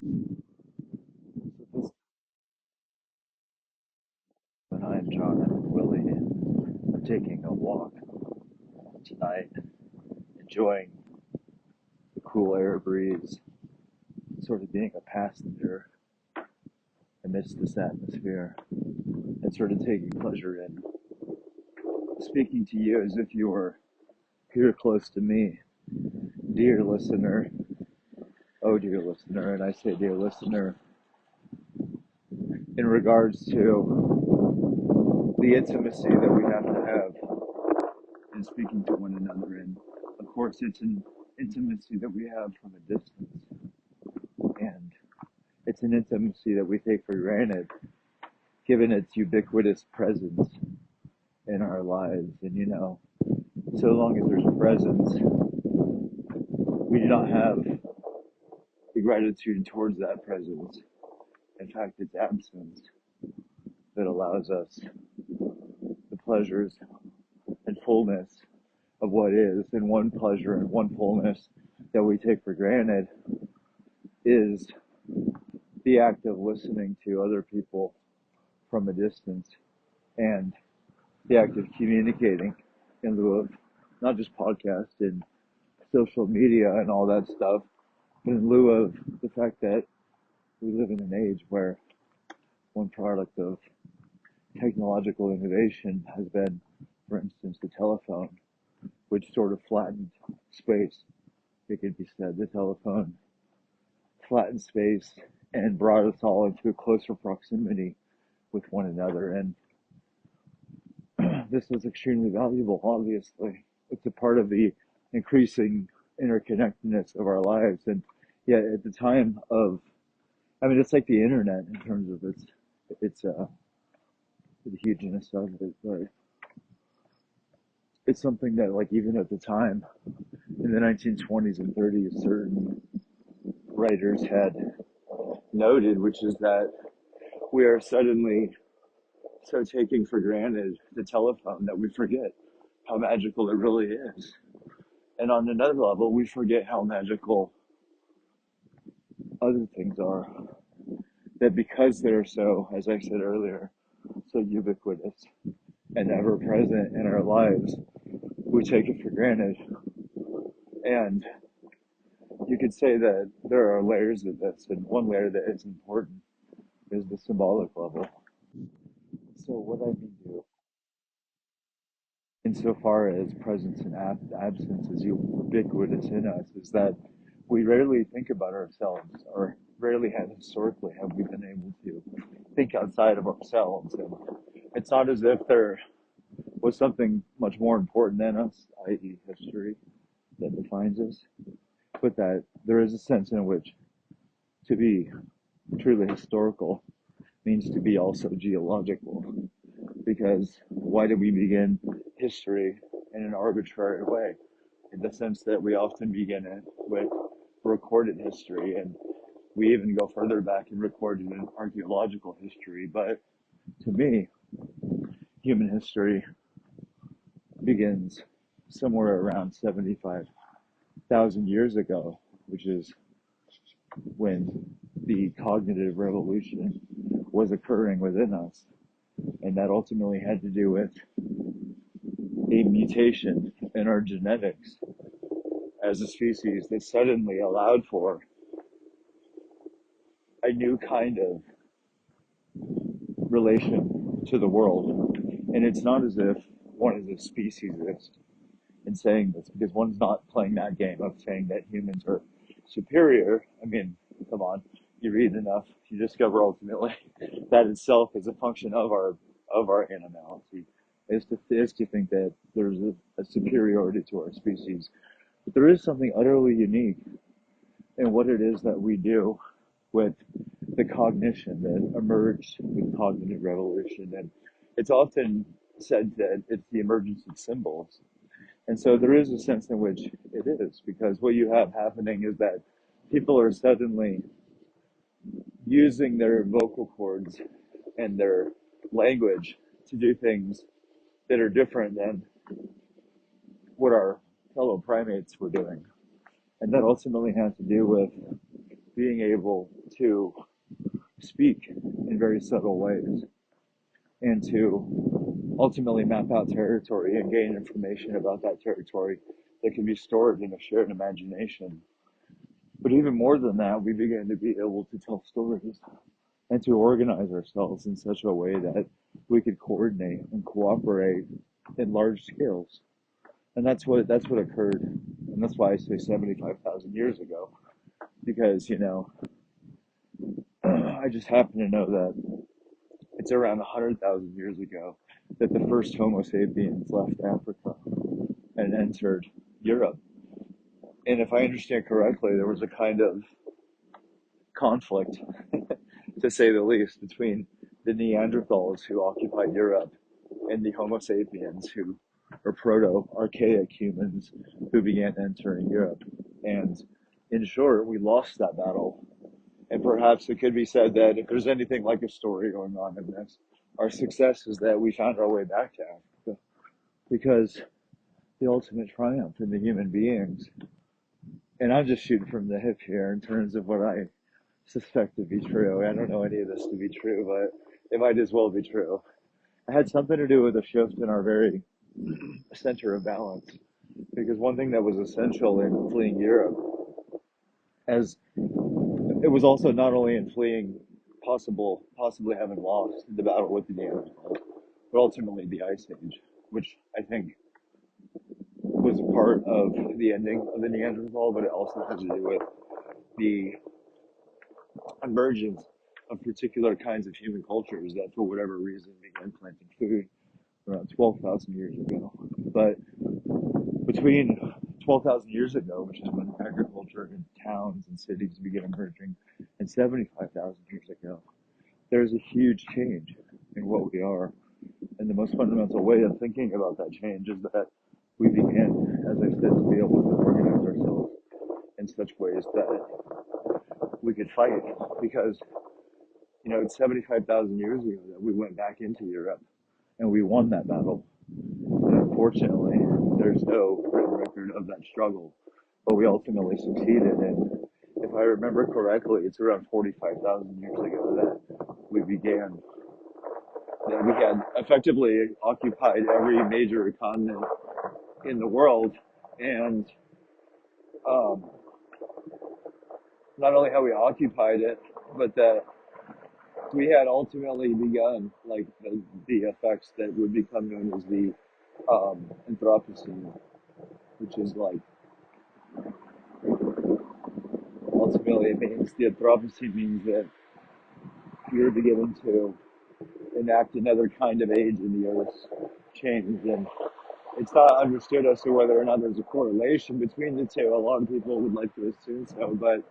So this and I'm John and Willie. I'm taking a walk tonight, enjoying the cool air breeze, sort of being a passenger amidst this atmosphere, and sort of taking pleasure in speaking to you as if you were here close to me, dear listener. Oh, dear listener, and I say dear listener in regards to the intimacy that we have to have in speaking to one another. And of course, it's an intimacy that we have from a distance, and it's an intimacy that we take for granted, given its ubiquitous presence in our lives. And so long as there's a presence, we do not have the gratitude towards that presence. In fact, it's absence that allows us the pleasures and fullness of what is. And one pleasure and one fullness that we take for granted is the act of listening to other people from a distance, and the act of communicating in lieu of not just podcast and social media and all that stuff, but in lieu of the fact that we live in an age where one product of technological innovation has been, for instance, the telephone, which sort of flattened space. It could be said the telephone flattened space and brought us all into a closer proximity with one another. And this is extremely valuable, obviously. It's a part of the increasing interconnectedness of our lives. And yet, at the time of, I mean, it's like the internet in terms of its the hugeness of it, but it's something that, like, even at the time in the 1920s and 30s, certain writers had noted, which is that we are suddenly so taking for granted the telephone that we forget how magical it really is. And on another level, we forget how magical other things are. That because they're so, as I said earlier, so ubiquitous and ever present in our lives, we take it for granted. And you could say that there are layers of this, and one layer that is important is the symbolic level. So, what I mean to, insofar as presence and absence is ubiquitous in us, is that we rarely think about ourselves, or rarely have historically have we been able to think outside of ourselves. And it's not as if there was something much more important than us, i.e., history, that defines us, but that there is a sense in which to be truly historical means to be also geological. Because why do we begin history in an arbitrary way? In the sense that we often begin it with recorded history, and we even go further back and record it in archaeological history. But to me, human history begins somewhere around 75,000 years ago, which is when the cognitive revolution was occurring within us. And that ultimately had to do with a mutation in our genetics as a species that suddenly allowed for a new kind of relation to the world. And it's not as if one is a speciesist in saying this, because one's not playing that game of saying that humans are superior. I mean, come on, you read enough, you discover ultimately that itself is a function of our animality, is to think that there's a superiority to our species. But there is something utterly unique in what it is that we do with the cognition that emerged with cognitive revolution. And it's often said that it's the emergence of symbols. And so there is a sense in which it is, because what you have happening is that people are suddenly using their vocal cords and their language to do things that are different than what our fellow primates were doing. And that ultimately has to do with being able to speak in very subtle ways and to ultimately map out territory and gain information about that territory that can be stored in a shared imagination. But even more than that, we began to be able to tell stories and to organize ourselves in such a way that we could coordinate and cooperate in large scales. And that's what occurred. And that's why I say 75,000 years ago, because, I just happen to know that it's around 100,000 years ago that the first Homo sapiens left Africa and entered Europe. And if I understand correctly, there was a kind of conflict, to say the least, between the Neanderthals who occupied Europe and the Homo sapiens who are proto-archaic humans who began entering Europe. And in short, we lost that battle. And perhaps it could be said that if there's anything like a story going on in this, our success is that we found our way back to Africa because the ultimate triumph in the human beings, and I'm just shooting from the hip here in terms of what I suspect to be true. I don't know any of this to be true, but it might as well be true. It had something to do with a shift in our very center of balance. Because one thing that was essential in fleeing Europe, as it was also not only in fleeing possibly having lost the battle with the Neanderthals, but ultimately the Ice Age, which I think was a part of the ending of the Neanderthal, but it also has to do with the emergence of particular kinds of human cultures that, for whatever reason, began planting food around 12,000 years ago. But between 12,000 years ago, which is when agriculture in towns and cities began emerging, and 75,000 years ago, there's a huge change in what we are. And the most fundamental way of thinking about that change is that we began, as I said, to be able to organize ourselves in such ways that we could fight. Because, it's 75,000 years ago that we went back into Europe and we won that battle. And unfortunately, there's no written record of that struggle, but we ultimately succeeded. And if I remember correctly, it's around 45,000 years ago that we had effectively occupied every major continent in the world. And um, not only how we occupied it, but that we had ultimately begun like the effects that would become known as the Anthropocene, which is like ultimately it means the Anthropocene means that we're beginning to enact another kind of age in the Earth's change, and it's not understood as to whether or not there's a correlation between the two. A lot of people would like to assume so, but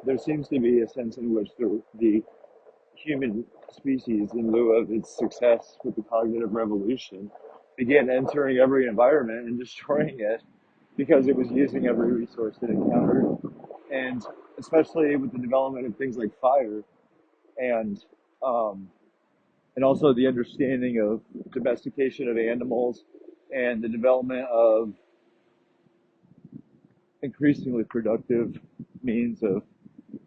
there seems to be a sense in which the human species, in lieu of its success with the cognitive revolution, began entering every environment and destroying it because it was using every resource it encountered. And especially with the development of things like fire and um, and also the understanding of domestication of animals and the development of increasingly productive means of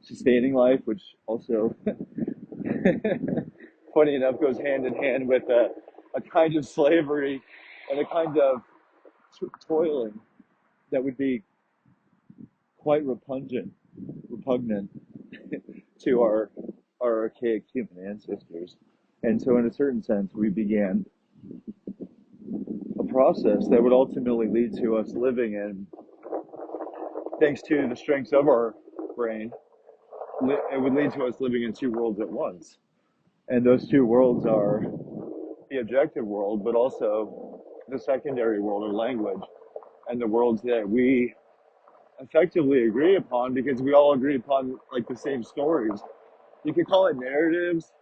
sustaining life, which also, funny enough, goes hand in hand with a kind of slavery and a kind of toiling that would be quite repugnant to our archaic human ancestors. And so, in a certain sense, we began a process that would ultimately lead to us living in, thanks to the strengths of our brain, it would lead to us living in two worlds at once. And those two worlds are the objective world, but also the secondary world or language, and the worlds that we effectively agree upon because we all agree upon like the same stories. You could call it narratives,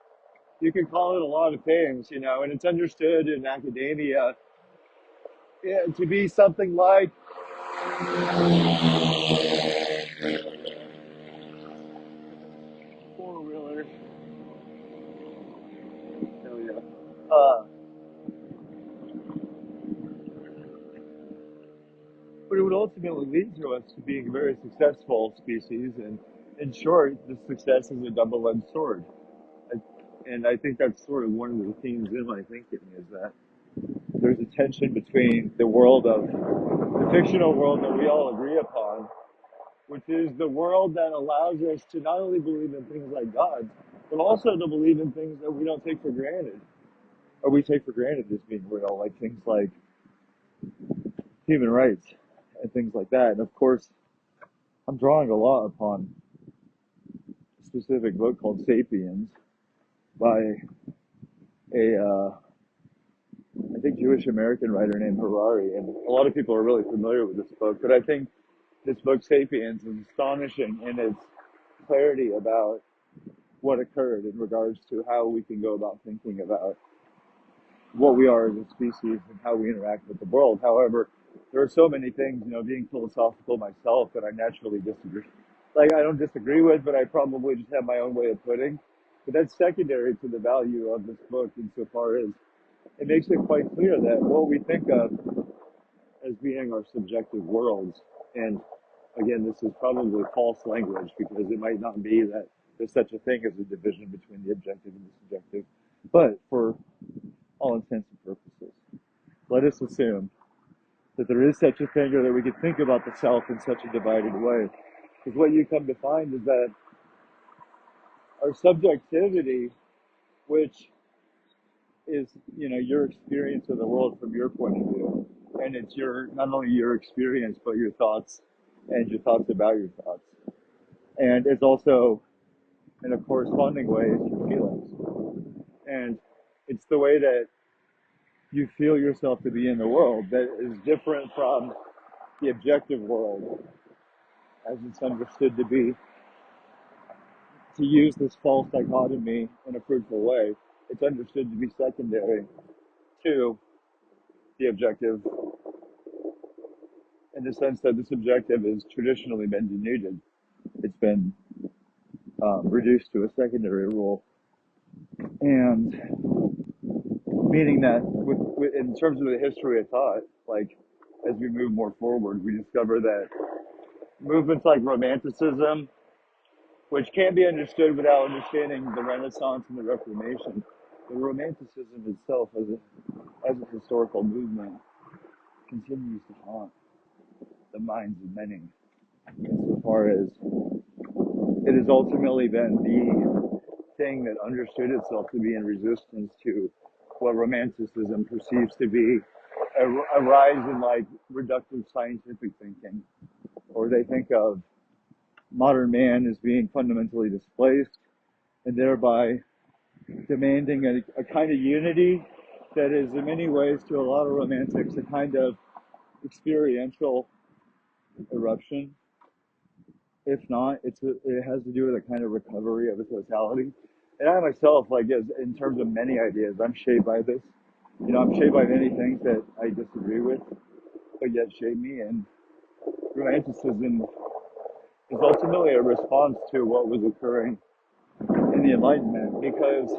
you could call it a lot of things, and it's understood in academia, to be something like four wheeler. Hell yeah. But it would ultimately lead to us to being a very successful species in short, the success is a double-edged sword. I, and I think that's sort of one of the themes in my thinking is that there's a tension between the world of the fictional world that we all agree upon, which is the world that allows us to not only believe in things like God, but also to believe in things that we don't take for granted, or we take for granted as being real, like things like human rights and things like that. And of course, I'm drawing a lot upon a specific book called *Sapiens* by a I think Jewish American writer named Harari, and a lot of people are really familiar with this book. But I think this book *Sapiens* is astonishing in its clarity about what occurred in regards to how we can go about thinking about what we are as a species and how we interact with the world. However, there are so many things, being philosophical myself, that I naturally disagree. Like, I don't disagree with, but I probably just have my own way of putting. But that's secondary to the value of this book insofar as it makes it quite clear that what we think of as being our subjective worlds, and again, this is probably false language because it might not be that there's such a thing as a division between the objective and the subjective, but for all intents and purposes, let us assume that there is such a thing, or that we could think about the self in such a divided way. Because what you come to find is that our subjectivity, which is, your experience of the world from your point of view, and it's not only your experience, but your thoughts and your thoughts about your thoughts. And it's also, in a corresponding way, it's your feelings. And it's the way that you feel yourself to be in the world that is different from the objective world as it's understood to be. To use this false dichotomy in a fruitful way, it's understood to be secondary to the objective, in the sense that this objective has traditionally been denuded. It's been reduced to a secondary role. And meaning that in terms of the history of thought, like as we move more forward, we discover that movements like Romanticism, which can't be understood without understanding the Renaissance and the Reformation, the Romanticism itself as a historical movement continues to haunt the minds of many, insofar as it has ultimately been the thing that understood itself to be in resistance to what Romanticism perceives to be a rise in like reductive scientific thinking, or they think of modern man as being fundamentally displaced, and thereby demanding a kind of unity that is in many ways, to a lot of romantics, a kind of experiential eruption. If not, it has to do with a kind of recovery of a totality. And I myself, like, as in terms of many ideas, I'm shaped by this. I'm shaped by many things that I disagree with, but yet shape me. And Romanticism is ultimately a response to what was occurring in the Enlightenment, because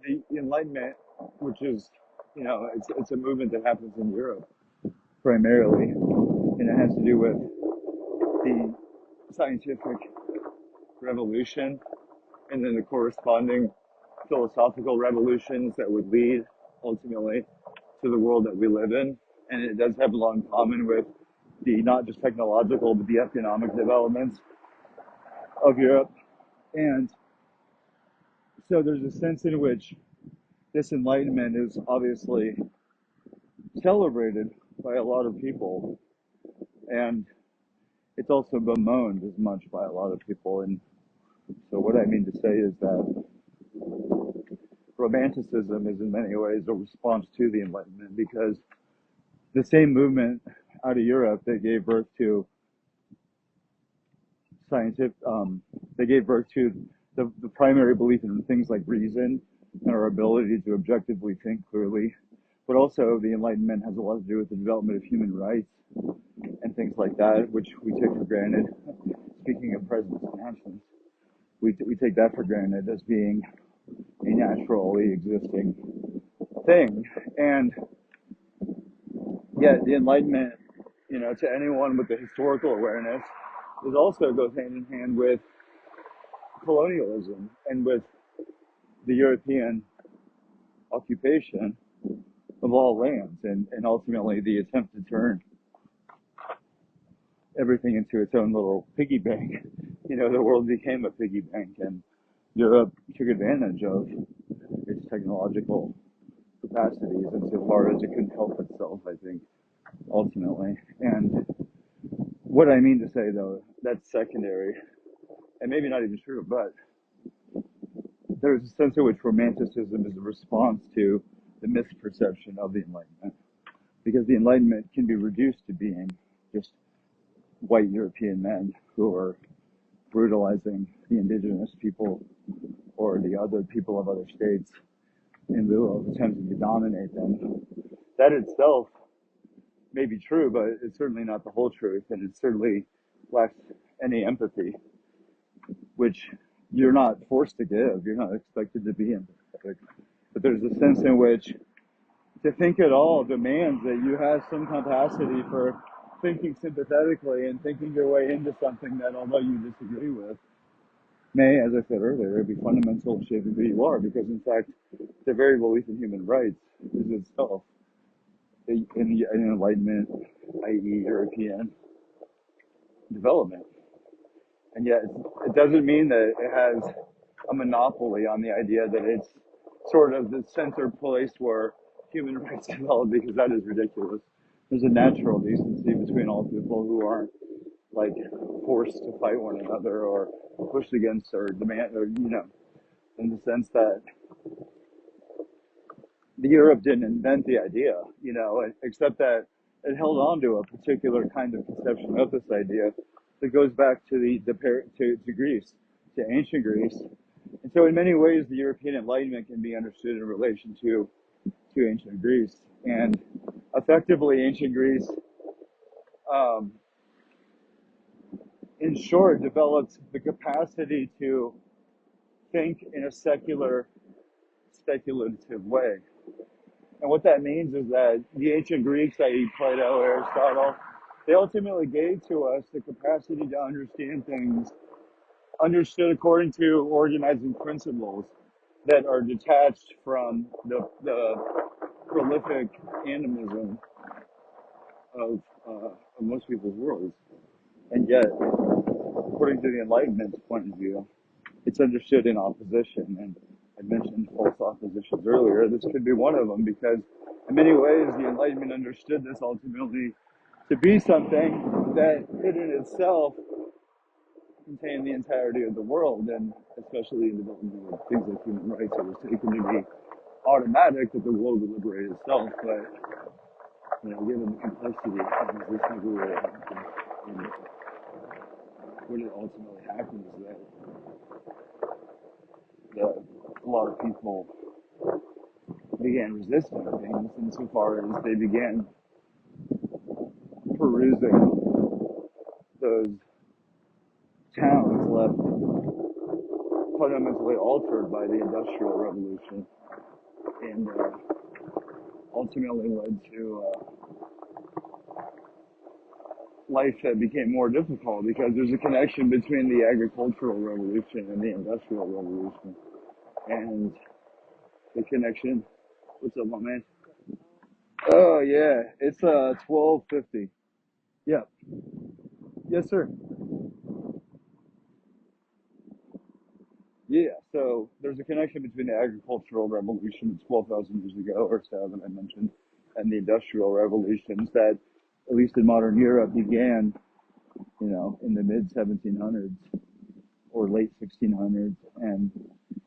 the Enlightenment, which is, it's a movement that happens in Europe primarily, and it has to do with the scientific revolution and then the corresponding philosophical revolutions that would lead ultimately to the world that we live in. And it does have a lot in common with the not just technological, but the economic developments of Europe. And so there's a sense in which this Enlightenment is obviously celebrated by a lot of people, and it's also bemoaned as much by a lot of people. And so what I mean to say is that Romanticism is in many ways a response to the Enlightenment, because the same movement out of Europe that gave birth to scientific, they gave birth to the primary belief in things like reason and our ability to objectively think clearly. But also the Enlightenment has a lot to do with the development of human rights and things like that, which we take for granted. Speaking of presence and absence, we take that for granted as being a naturally existing thing. And yet the Enlightenment, to anyone with the historical awareness, is also goes hand in hand with colonialism and with the European occupation of all lands, and ultimately the attempt to turn everything into its own little piggy bank. The world became a piggy bank, and Europe took advantage of its technological capacities insofar as it couldn't help itself, I think, ultimately. And what I mean to say, though, that's secondary, and maybe not even true, but there's a sense in which romanticism is a response to the misperception of the Enlightenment, because the Enlightenment can be reduced to being just white European men who are brutalizing the indigenous people or the other people of other states in lieu of attempting to dominate them. That itself may be true, but it's certainly not the whole truth, and it certainly lacks any empathy, which you're not forced to give. You're not expected to be empathetic. But there's a sense in which to think at all demands that you have some capacity for thinking sympathetically and thinking your way into something that, although you disagree with, may, as I said earlier, be fundamental in shaping who you are, because in fact, the very belief in human rights is itself an Enlightenment, i.e. European development. And yet it doesn't mean that it has a monopoly on the idea that it's sort of the center place where human rights develop, because that is ridiculous. There's a natural decency between all people who aren't like forced to fight one another or pushed against or demand, or in the sense that the Europe didn't invent the idea, except that it held on to a particular kind of conception of this idea that goes back to to Greece, to ancient Greece. And so in many ways, the European Enlightenment can be understood in relation to ancient Greece. And effectively, ancient Greece, in short, developed the capacity to think in a secular, speculative way. And what that means is that the ancient Greeks, i.e. Plato, Aristotle, they ultimately gave to us the capacity to understand things understood according to organizing principles that are detached from the prolific animism of most people's worlds. And yet, according to the Enlightenment's point of view, it's understood in opposition. And I mentioned false oppositions earlier. This could be one of them, because in many ways, the Enlightenment understood this ultimately to be something that could in itself contain the entirety of the world, and especially in development of things like human rights, it was taken to be automatic that the world would liberate itself. But given the complexity of this never really happened. And what it ultimately happened is that a lot of people began resisting things insofar as they began perusing those towns left fundamentally altered by the Industrial Revolution, and ultimately led to life that became more difficult, because there's a connection between the Agricultural Revolution and the Industrial Revolution. And the connection, what's up, my man? Oh yeah, it's 12:50. Yeah. Yes, sir. Yeah, so there's a connection between the Agricultural Revolution 12,000 years ago, or 7, I mentioned, and the Industrial Revolutions that, at least in modern Europe, began, in the mid 1700s or late 1600s. And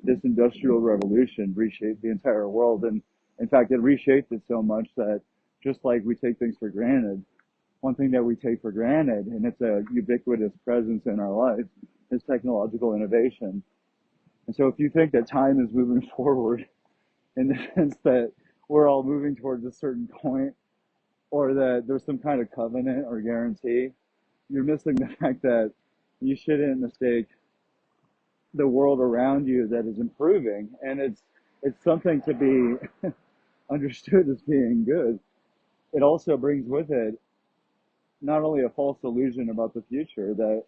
this Industrial Revolution reshaped the entire world. And in fact, it reshaped it so much that, just like we take things for granted, one thing that we take for granted, and it's a ubiquitous presence in our life, is technological innovation. And so if you think that time is moving forward in the sense that we're all moving towards a certain point, or that there's some kind of covenant or guarantee, you're missing the fact that you shouldn't mistake the world around you that is improving, and it's something to be understood as being good. It also brings with it not only a false illusion about the future, that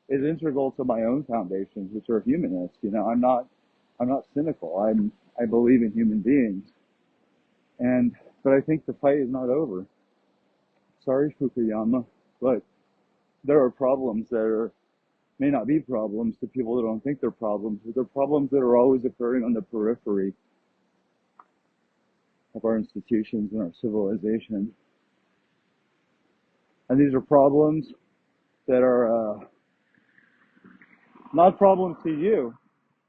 is integral to my own foundations, which are humanist. I'm not cynical. I believe in human beings, and but I think the fight is not over. Sorry, Fukuyama, but there are problems that may not be problems to people that don't think they're problems, but they're problems that are always occurring on the periphery of our institutions and our civilization. And these are problems that are not problems to you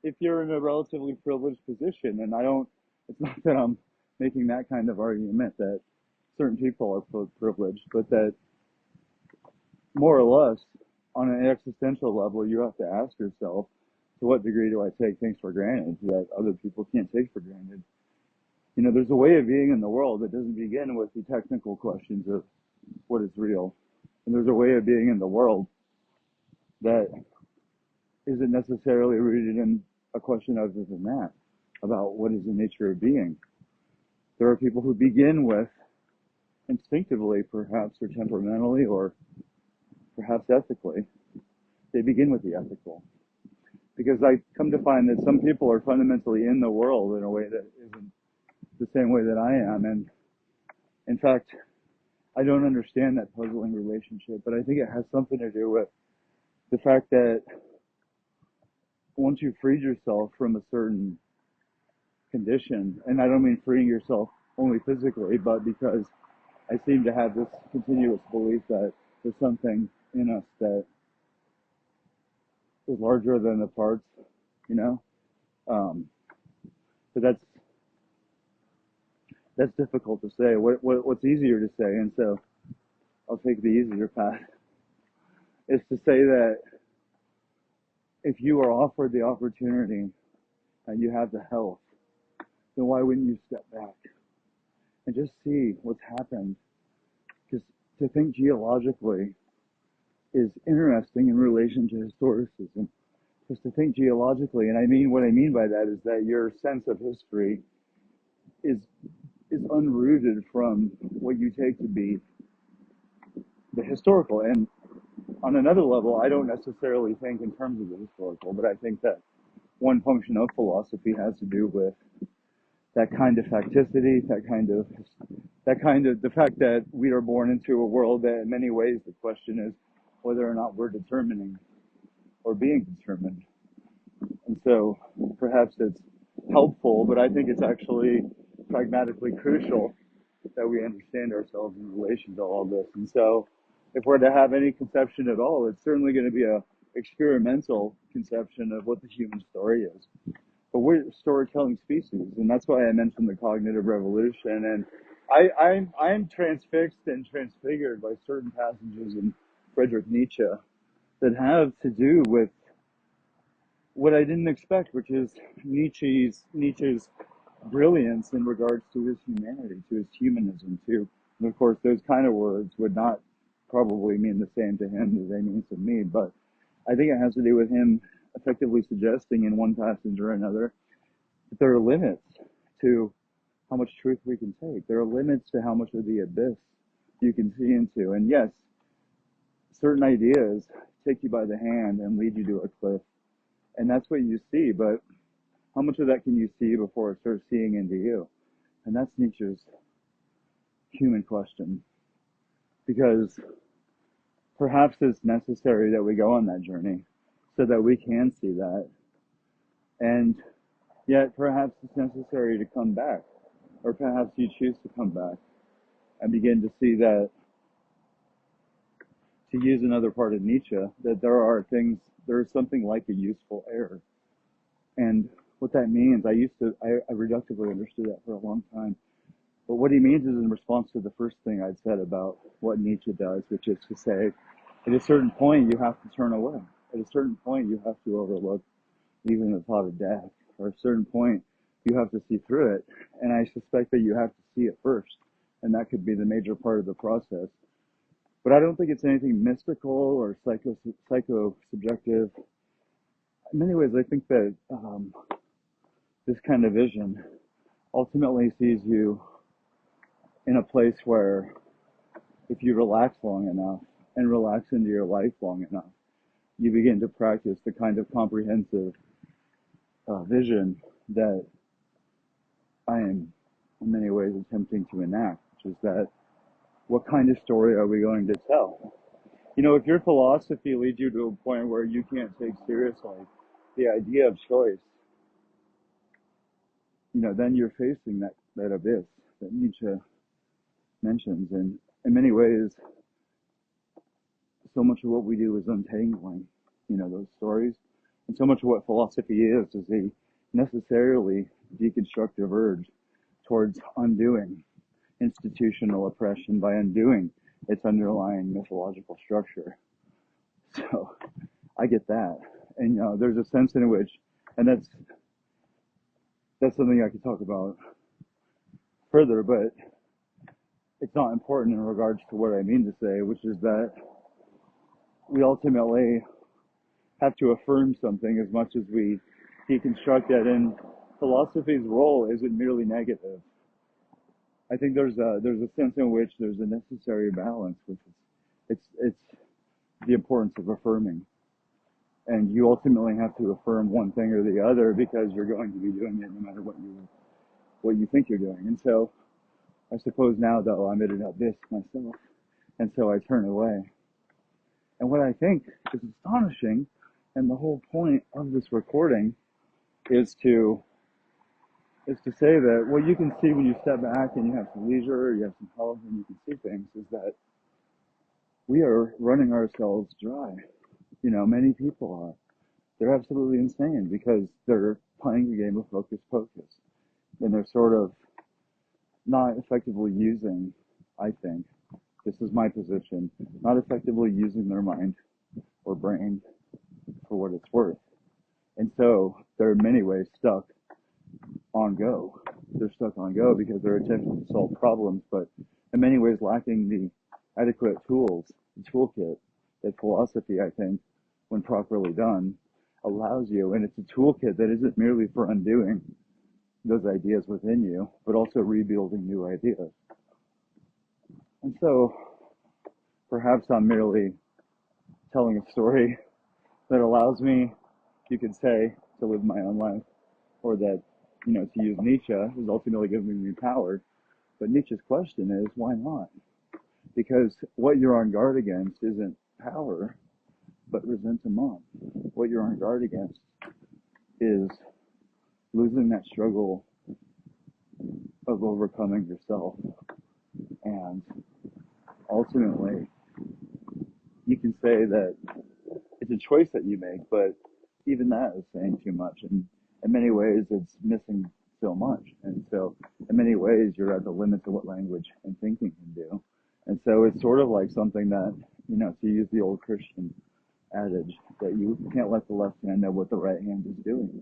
if you're in a relatively privileged position. And it's not that I'm making that kind of argument that certain people are privileged, but that more or less on an existential level, you have to ask yourself, to what degree do I take things for granted that other people can't take for granted? There's a way of being in the world that doesn't begin with the technical questions of what is real. And there's a way of being in the world that isn't necessarily rooted in a question other than that, about what is the nature of being. There are people who begin with, instinctively perhaps, or temperamentally, or perhaps ethically, they begin with the ethical. Because I come to find that some people are fundamentally in the world in a way that isn't the same way that I am. And in fact, I don't understand that puzzling relationship, but I think it has something to do with the fact that once you've freed yourself from a certain condition, and I don't mean freeing yourself only physically, but because I seem to have this continuous belief that there's something in us that is larger than the parts, you know. But that's difficult to say. What's easier to say, and so I'll take the easier path, is to say that if you are offered the opportunity and you have the health, then why wouldn't you step back and just see what's happened? Because to think geologically is interesting in relation to historicism. Because to think geologically, and what I mean by that is that your sense of history is unrooted from what you take to be the historical. And on another level, I don't necessarily think in terms of the historical, but I think that one function of philosophy has to do with that kind of facticity, the fact that we are born into a world that in many ways the question is whether or not we're determining or being determined. And so perhaps it's helpful, but I think it's actually pragmatically crucial that we understand ourselves in relation to all this. And so if we're to have any conception at all, it's certainly going to be a experimental conception of what the human story is. But we're a storytelling species, and that's why I mentioned the cognitive revolution. And I'm transfixed and transfigured by certain passages in Friedrich Nietzsche that have to do with what I didn't expect, which is Nietzsche's brilliance in regards to his humanity, to his humanism too. And of course, those kind of words would not probably mean the same to him as they mean to me, but I think it has to do with him effectively suggesting in one passage or another that there are limits to how much truth we can take. There are limits to how much of the abyss you can see into. And yes, certain ideas take you by the hand and lead you to a cliff. And that's what you see, but how much of that can you see before it starts seeing into you? And that's Nietzsche's human question. Because perhaps it's necessary that we go on that journey so that we can see that. And yet perhaps it's necessary to come back, or perhaps you choose to come back and begin to see that, to use another part of Nietzsche, that there is something like a useful error. And what that means, I reductively understood that for a long time. But what he means is in response to the first thing I'd said about what Nietzsche does, which is to say, at a certain point you have to turn away. At a certain point you have to overlook even the thought of death. Or at a certain point you have to see through it. And I suspect that you have to see it first. And that could be the major part of the process. But I don't think it's anything mystical or psycho-subjective. In many ways, I think that this kind of vision ultimately sees you in a place where if you relax long enough and relax into your life long enough, you begin to practice the kind of comprehensive vision that I am in many ways attempting to enact, which is that what kind of story are we going to tell? You know, if your philosophy leads you to a point where you can't take seriously the idea of choice, you know, then you're facing that abyss that Nietzsche mentions. And in many ways, so much of what we do is untangling, you know, those stories. And so much of what philosophy is a necessarily deconstructive urge towards undoing institutional oppression by undoing its underlying mythological structure. So I get that. And you know, there's a sense in which, and that's something I could talk about further, but it's not important in regards to what I mean to say, which is that we ultimately have to affirm something as much as we deconstruct it. And philosophy's role isn't merely negative. I think there's a sense in which there's a necessary balance with it. It's the importance of affirming, and you ultimately have to affirm one thing or the other because you're going to be doing it no matter what you think you're doing. And so I suppose now though I'm at an abyss myself, and so I turn away. And what I think is astonishing, and the whole point of this recording is to say that what you can see when you step back and you have some leisure, you have some health, and you can see things, is that we are running ourselves dry. You know, many people are. They're absolutely insane because they're playing the game of hocus pocus. And they're sort of not effectively using, I think, this is my position, not effectively using their mind or brain for what it's worth. And so they're in many ways stuck on go. They're stuck on go because they're attempting to solve problems, but in many ways lacking the adequate tools, the toolkit that philosophy, I think, when properly done, allows you. And it's a toolkit that isn't merely for undoing those ideas within you, but also rebuilding new ideas. And so perhaps I'm merely telling a story that allows me, you could say, to live my own life, or that, you know, to use Nietzsche, is ultimately giving me power. But Nietzsche's question is, why not? Because what you're on guard against isn't power, but resentment. What you're on guard against is losing that struggle of overcoming yourself. And ultimately, you can say that it's a choice that you make, but even that is saying too much. And in many ways, it's missing so much. And so in many ways, you're at the limits of what language and thinking can do. And so it's sort of like something that, you know, to use the old Christian adage, that you can't let the left hand know what the right hand is doing.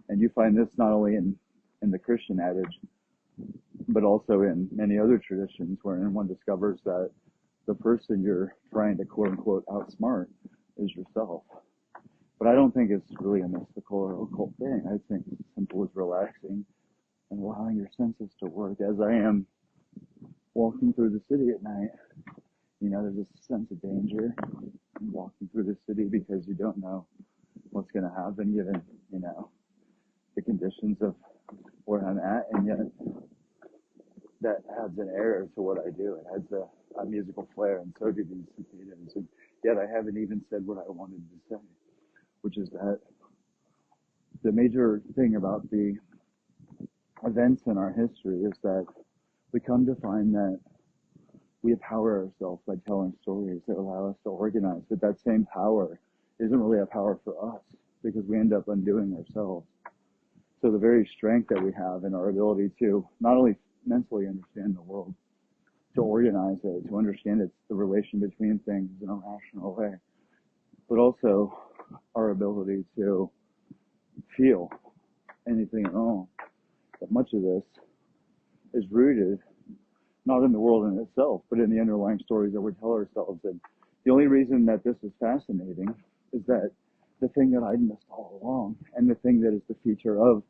And you find this not only in the Christian adage, but also in many other traditions wherein one discovers that the person you're trying to quote unquote outsmart is yourself. But I don't think it's really a mystical or occult thing. I think it's as simple as relaxing and allowing your senses to work. As I am walking through the city at night, you know, there's a sense of danger in walking through the city because you don't know what's going to happen given, you know, the conditions of where I'm at. And yet that adds an air to what I do. It adds a musical flair, and so do these cicadas. And yet I haven't even said what I wanted to say, which is that the major thing about the events in our history is that we come to find that we empower ourselves by telling stories that allow us to organize. But that same power isn't really a power for us because we end up undoing ourselves. So the very strength that we have in our ability to not only mentally understand the world, to organize it, to understand it's the relation between things in a rational way, but also our ability to feel anything at all. But much of this is rooted not in the world in itself, but in the underlying stories that we tell ourselves. And the only reason that this is fascinating is that the thing that I missed all along, and the thing that is the feature of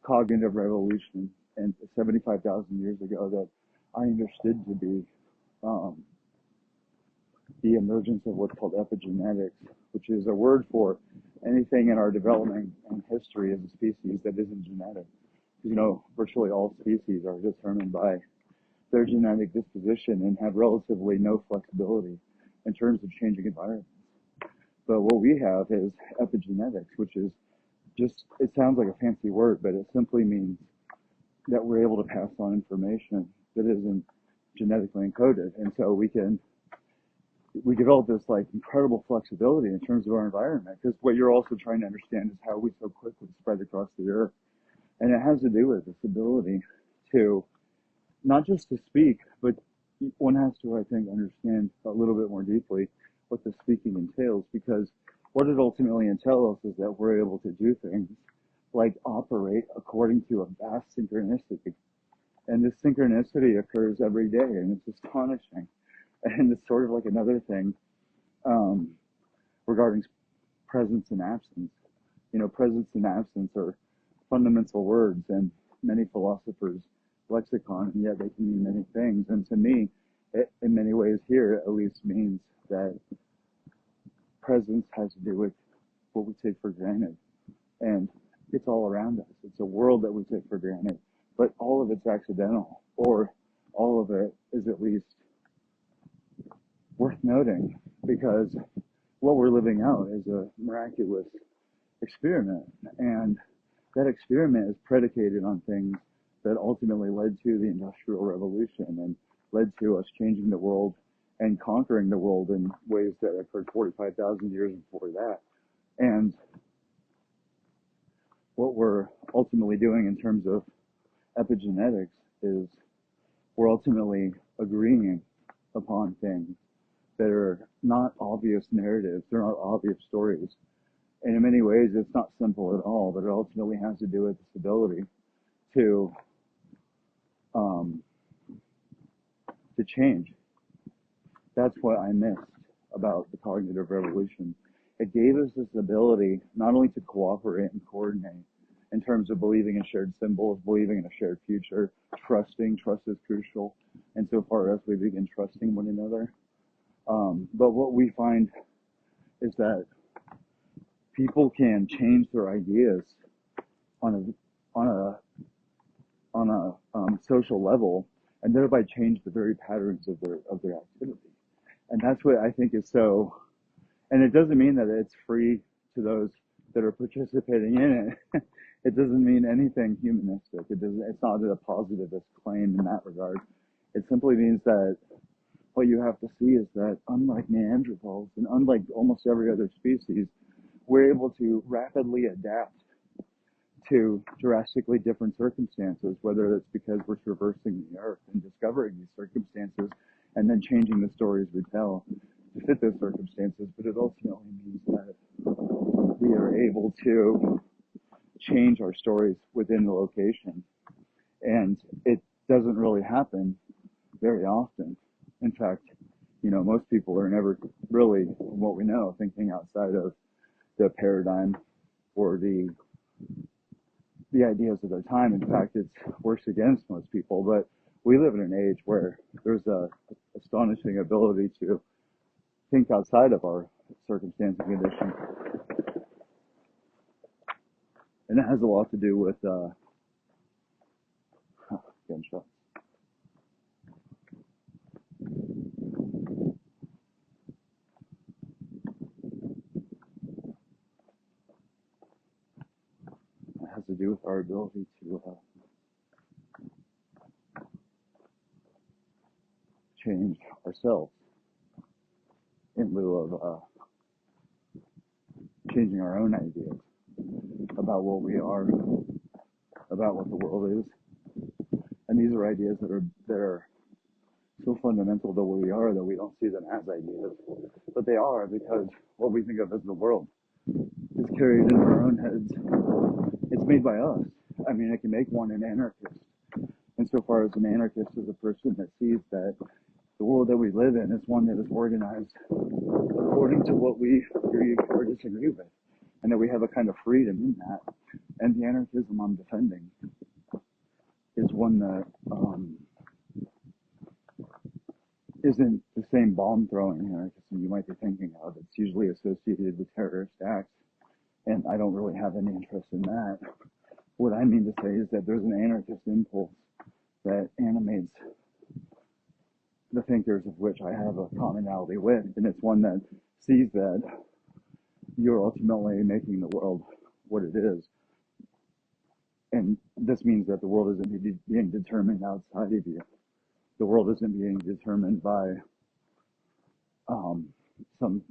cognitive revolution and 75,000 years ago that I understood to be the emergence of what's called epigenetics, which is a word for anything in our development and history as a species that isn't genetic. You know, virtually all species are determined by their genetic disposition and have relatively no flexibility in terms of changing environments. But what we have is epigenetics, which is just, it sounds like a fancy word, but it simply means that we're able to pass on information that isn't genetically encoded. And so we develop this like incredible flexibility in terms of our environment, because what you're also trying to understand is how we so quickly spread across the earth. And it has to do with this ability to not just to speak, but one has to, I think, understand a little bit more deeply what the speaking entails, because what it ultimately entails is that we're able to do things like operate according to a vast synchronicity. And this synchronicity occurs every day, and it's astonishing. And it's sort of like another thing um, regarding presence and absence. You know, presence and absence are fundamental words in many philosophers' lexicon, and yet they can mean many things. And to me, it, in many ways here, it at least means that presence has to do with what we take for granted. And it's all around us. It's a world that we take for granted, but all of it's accidental, or all of it is at least worth noting, because what we're living out is a miraculous experiment. And that experiment is predicated on things that ultimately led to the Industrial Revolution and led to us changing the world and conquering the world in ways that occurred 45,000 years before that. And what we're ultimately doing in terms of epigenetics is we're ultimately agreeing upon things that are not obvious narratives, they're not obvious stories. And in many ways, it's not simple at all, but it ultimately has to do with this ability to um, to change. That's what I missed about the cognitive revolution. It gave us this ability not only to cooperate and coordinate in terms of believing in shared symbols, believing in a shared future, trusting. Trust is crucial insofar as we begin trusting one another. But what we find is that people can change their ideas on a social level, and thereby change the very patterns of their activity. And that's what I think is so. And it doesn't mean that it's free to those that are participating in it. It doesn't mean anything humanistic. It doesn't. It's not a positivist claim in that regard. It simply means that what you have to see is that unlike Neanderthals and unlike almost every other species, we're able to rapidly adapt to drastically different circumstances, whether it's because we're traversing the earth and discovering these circumstances and then changing the stories we tell to fit those circumstances. But it ultimately means that we are able to change our stories within the location. And it doesn't really happen very often. In fact, you know, most people are never really, from what we know, thinking outside of the paradigm or the ideas of their time. In fact, it's worse against most people. But we live in an age where there's a astonishing ability to think outside of our circumstance and condition. And it has a lot to do with gunshot. It has to do with our ability to change ourselves in lieu of changing our own ideas about what we are, about what the world is. And these are ideas that are so fundamental to what we are that we don't see them as ideas. But they are, because what we think of as the world is carried in our own heads. It's made by us. I mean, it can make one an anarchist. Insofar as an anarchist is a person that sees that the world that we live in is one that is organized according to what we agree or disagree with, and that we have a kind of freedom in that. And the anarchism I'm defending is one that isn't the same bomb throwing anarchism you might be thinking of. It's usually associated with terrorist acts, and I don't really have any interest in that. What I mean to say is that there's an anarchist impulse that animates the thinkers of which I have a commonality with, and it's one that sees that you're ultimately making the world what it is. And this means that the world isn't being determined outside of you. The world isn't being determined by some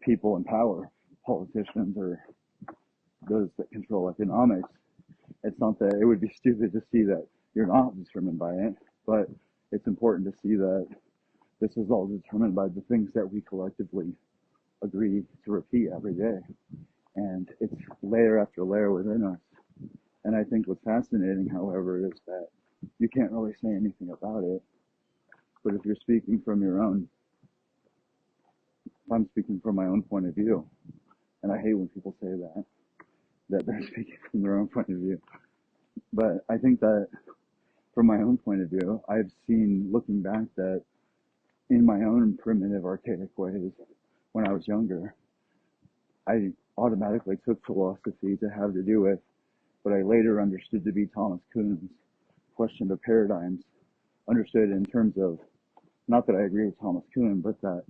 people in power, politicians, or those that control economics. It's not that it would be stupid to see that you're not determined by it, but it's important to see that this is all determined by the things that we collectively agree to repeat every day. And it's layer after layer within us. And I think what's fascinating, however, is that you can't really say anything about it. But if you're speaking from your own, if I'm speaking from my own point of view, and I hate when people say that they're speaking from their own point of view. But I think that from my own point of view, I've seen, looking back, that in my own primitive, archaic ways, when I was younger, I automatically took philosophy to have to do with what I later understood to be Thomas Kuhn's question of paradigms, understood in terms of, not that I agree with Thomas Kuhn, but that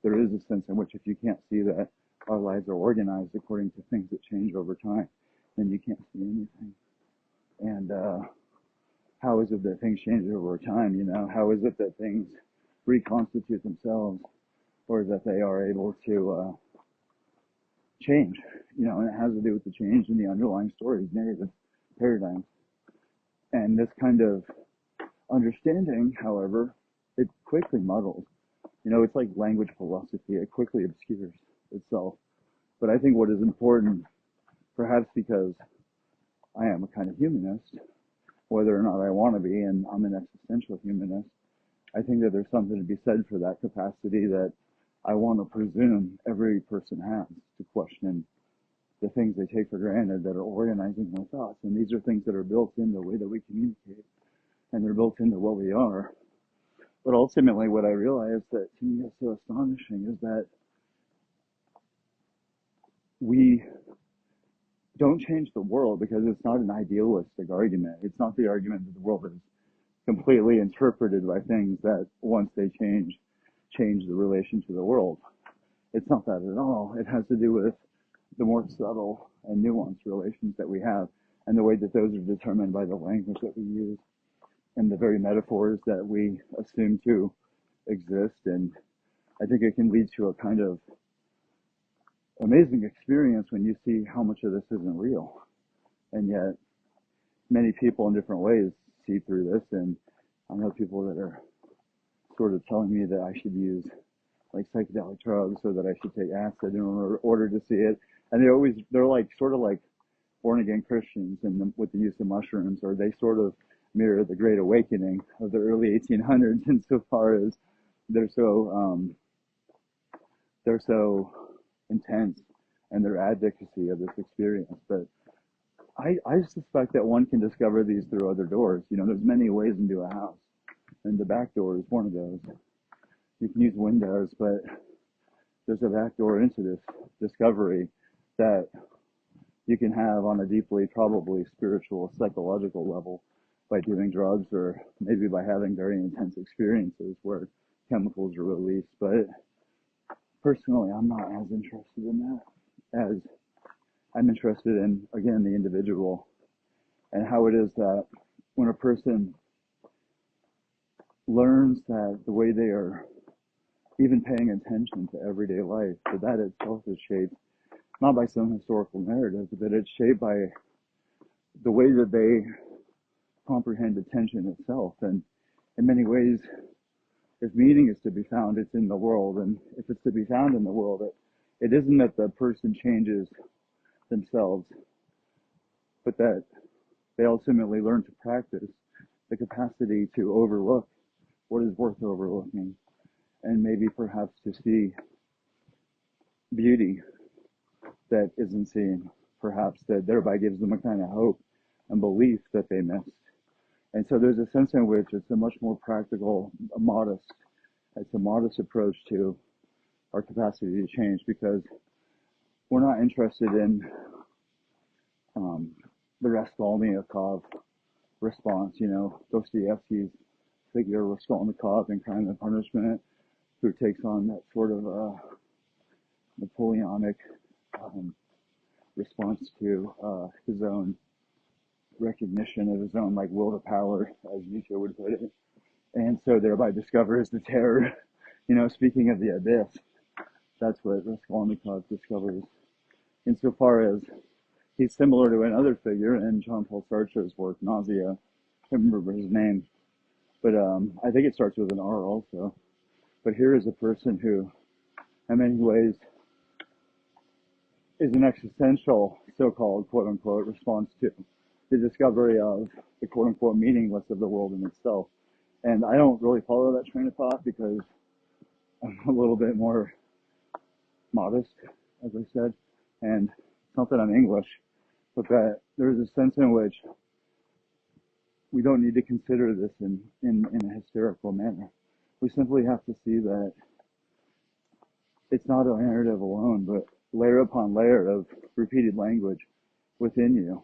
there is a sense in which if you can't see that our lives are organized according to things that change over time, then you can't see anything. And how is it that things change over time? How is it that things reconstitute themselves, or that they are able to change? And it has to do with the change in the underlying stories, narrative, paradigms. And this kind of understanding, however, it quickly muddles. It's like language philosophy. It quickly obscures itself. But I think what is important, perhaps because I am a kind of humanist, whether or not I want to be, and I'm an existential humanist, I think that there's something to be said for that capacity that I want to presume every person has to question the things they take for granted that are organizing their thoughts. And these are things that are built into the way that we communicate, and they're built into what we are. But ultimately, what I realized that to me is so astonishing is that we don't change the world because it's not an idealistic argument. It's not the argument that the world is completely interpreted by things that once they change the relation to the world. It's not that at all. It has to do with the more subtle and nuanced relations that we have, and the way that those are determined by the language that we use and the very metaphors that we assume to exist. And I think it can lead to a kind of amazing experience when you see how much of this isn't real. And yet many people in different ways see through this. And I know people that are sort of telling me that I should use like psychedelic drugs, or that I should take acid in order to see it. And they're like sort of like born again Christians with the use of mushrooms, or they sort of mirror the Great Awakening of the early 1800s insofar as they're so intense in their advocacy of this experience. But I suspect that one can discover these through other doors. There's many ways into a house, and the back door is one of those. You can use windows, but there's a back door into this discovery that you can have on a deeply, probably spiritual, psychological level by doing drugs, or maybe by having very intense experiences where chemicals are released. But personally, I'm not as interested in that as I'm interested in, again, the individual, and how it is that when a person learns that the way they are even paying attention to everyday life, that itself is shaped not by some historical narrative, but it's shaped by the way that they comprehend attention itself. And in many ways, if meaning is to be found, it's in the world. And if it's to be found in the world, it isn't that the person changes themselves, but that they ultimately learn to practice the capacity to overlook what is worth overlooking, and maybe perhaps to see beauty that isn't seen, perhaps that thereby gives them a kind of hope and belief that they missed. And so there's a sense in which it's a much more practical, it's a modest approach to our capacity to change, because we're not interested in um, the Raskolnikov response, Dostoevsky's figure Raskolnikov in Crime and Punishment, who takes on that sort of Napoleonic um, response to his own recognition of his own like will to power, as Nietzsche would put it, and so thereby discovers the terror. Speaking of the abyss, that's what Raskolnikov discovers. Insofar as he's similar to another figure in Jean-Paul Sartre's work, Nausea. I can't remember his name, but I think it starts with an R also. But here is a person who, in many ways, is an existential, so-called quote-unquote response to the discovery of the quote-unquote meaningless of the world in itself. And I don't really follow that train of thought because I'm a little bit more modest, as I said, and it's not that I'm English, but that there's a sense in which we don't need to consider this in a hysterical manner. We simply have to see that it's not a narrative alone, but layer upon layer of repeated language within you.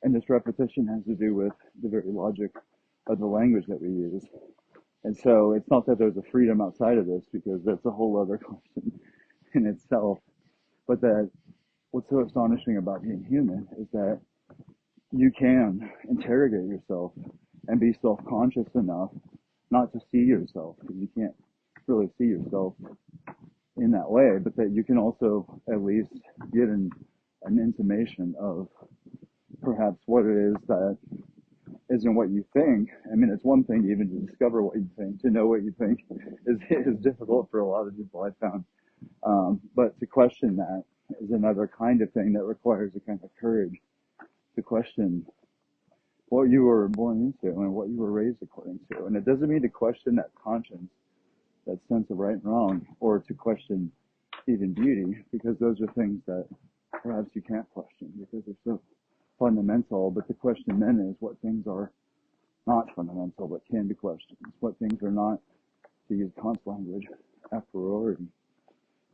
And this repetition has to do with the very logic of the language that we use. And so it's not that there's a freedom outside of this, because that's a whole other question in itself. But that what's so astonishing about being human is that you can interrogate yourself and be self-conscious enough not to see yourself, because you can't really see yourself in that way, but that you can also at least get an intimation of perhaps what it is that isn't what you think. I mean, it's one thing even to discover what you think. To know what you think is difficult for a lot of people, I've found. But to question that is another kind of thing that requires a kind of courage to question what you were born into and what you were raised according to. And it doesn't mean to question that conscience, that sense of right and wrong, or to question even beauty, because those are things that perhaps you can't question because they're so fundamental. But the question then is what things are not fundamental but can be questioned, what things are not, to use Kant's language, a priori.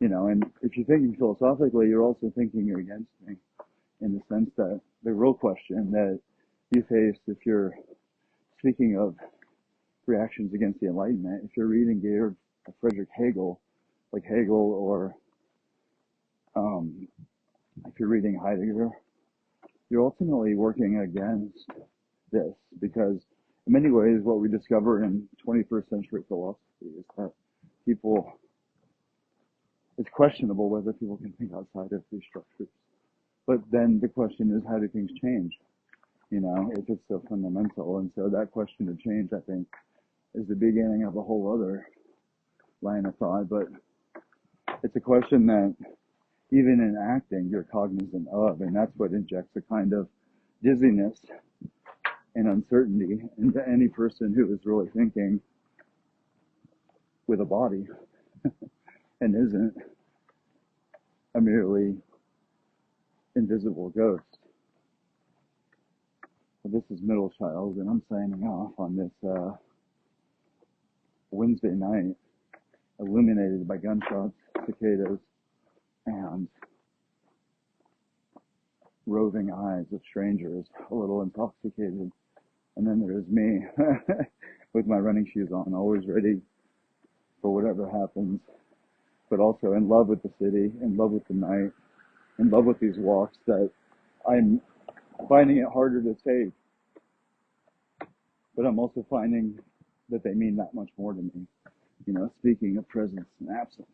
And if you're thinking philosophically, you're also thinking against me, in the sense that the real question that you face if you're speaking of reactions against the Enlightenment, if you're reading Georg Friedrich Hegel, like Hegel, or if you're reading Heidegger, you're ultimately working against this, because in many ways what we discover in 21st century philosophy is that it's questionable whether people can think outside of these structures. But then the question is, how do things change? If it's so fundamental. And so that question of change, I think, is the beginning of a whole other line of thought. But it's a question that even in acting, you're cognizant of, and that's what injects a kind of dizziness and uncertainty into any person who is really thinking with a body and isn't a merely invisible ghost. Well, this is Middle Child, and I'm signing off on this Wednesday night, illuminated by gunshots, cicadas, and roving eyes of strangers, a little intoxicated. And then there's me with my running shoes on, always ready for whatever happens, but also in love with the city, in love with the night, in love with these walks that I'm finding it harder to take, but I'm also finding that they mean that much more to me. Speaking of presence and absence.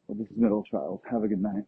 Well, this is Middle Child. Have a good night.